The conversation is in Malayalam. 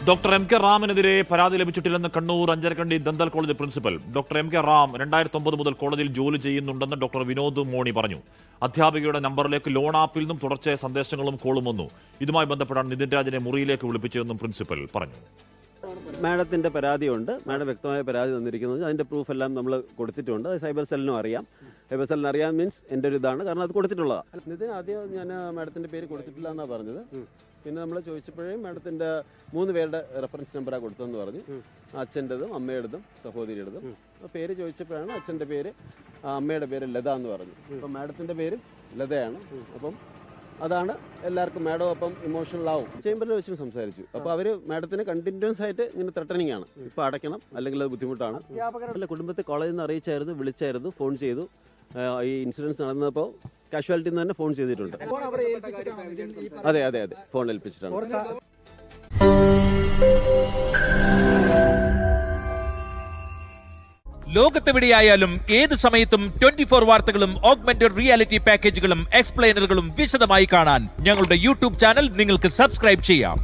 ഡോക്ടർ എം കെ റാമിനെതിരെ പരാതി ലഭിച്ചിട്ടില്ലെന്ന് Kannur Anjarakandy dental college principal. Doctor M K Ram 2009 മുതൽ കോളേജിൽ ജോലി ചെയ്യുന്നുണ്ടെന്ന് ഡോക്ടർ വിനോദ് മോണി പറഞ്ഞു. അധ്യാപികയുടെ നമ്പറിലേക്ക് ലോൺ ആപ്പിൽ നിന്നും തുടർച്ചയായ സന്ദേശങ്ങളും കോളും വന്നു. ഇതുമായി ബന്ധപ്പെട്ടാണ് നിതിൻ രാജിനെ മുറിയിലേക്ക് വിളിപ്പിച്ചതെന്നും പ്രിൻസിപ്പൽ പറഞ്ഞു. മാഡത്തിൻ്റെ പരാതിയുണ്ട്. മാഡം വ്യക്തമായ പരാതി തന്നിരിക്കുന്നത്, അതിൻ്റെ പ്രൂഫ് എല്ലാം നമ്മൾ കൊടുത്തിട്ടുണ്ട്. അത് സൈബർ സെല്ലിനും അറിയാം. സൈബർ സെല്ലിന് അറിയാം മീൻസ് എൻ്റെ ഒരു ഇതാണ്, കാരണം അത് കൊടുത്തിട്ടുള്ളതാണ്. നിതിൻ ആദ്യം ഞാൻ മാഡത്തിൻ്റെ പേര് കൊടുത്തിട്ടില്ല എന്നാണ് പറഞ്ഞത്. പിന്നെ നമ്മൾ ചോദിച്ചപ്പോഴേ മാഡത്തിൻ്റെ 3 പേരുടെ റെഫറൻസ് നമ്പറാണ് കൊടുത്തതെന്ന് പറഞ്ഞു. അച്ഛൻ്റെതും അമ്മയുടേതും സഹോദരിയുടേതും. പേര് ചോദിച്ചപ്പോഴാണ് അച്ഛൻ്റെ പേര് അമ്മയുടെ പേര് ലത എന്ന് പറഞ്ഞു. അപ്പം മാഡത്തിൻ്റെ പേര് ലതയാണ്. അപ്പം അതാണ് എല്ലാവർക്കും. മാഡം അപ്പം ഇമോഷണൽ ആവും. ചേംബറിൽ വെച്ചും സംസാരിച്ചു. അപ്പോൾ അവർ മാഡത്തിന് കണ്ടിന്യൂസ് ആയിട്ട് ഇങ്ങനെ ത്രട്ടനിങ് ആണ്, ഇപ്പോൾ അടയ്ക്കണം അല്ലെങ്കിൽ അത് ബുദ്ധിമുട്ടാണ്. അല്ല, കുടുംബത്തെ കോളേജിൽ നിന്ന് അറിയിച്ചായിരുന്നു, വിളിച്ചായിരുന്നു, ഫോൺ ചെയ്തു. ഈ ഇൻസിഡൻസ് നടന്നപ്പോൾ കാഷ്വാലിറ്റിയിൽ നിന്ന് തന്നെ ഫോൺ ചെയ്തിട്ടുണ്ട്. അതെ അതെ അതെ, ഫോൺ ഏൽപ്പിച്ചിട്ടാണ്. ലോകത്തെവിടെയായാലും ഏത് സമയത്തും 24 വാർത്തകളും ഓഗ്മെന്റഡ് റിയാലിറ്റി പാക്കേജുകളും എക്സ്പ്ലെയിനറുകളും വിശദമായി കാണാൻ ഞങ്ങളുടെ യൂട്യൂബ് ചാനൽ നിങ്ങൾക്ക് സബ്സ്ക്രൈബ് ചെയ്യാം.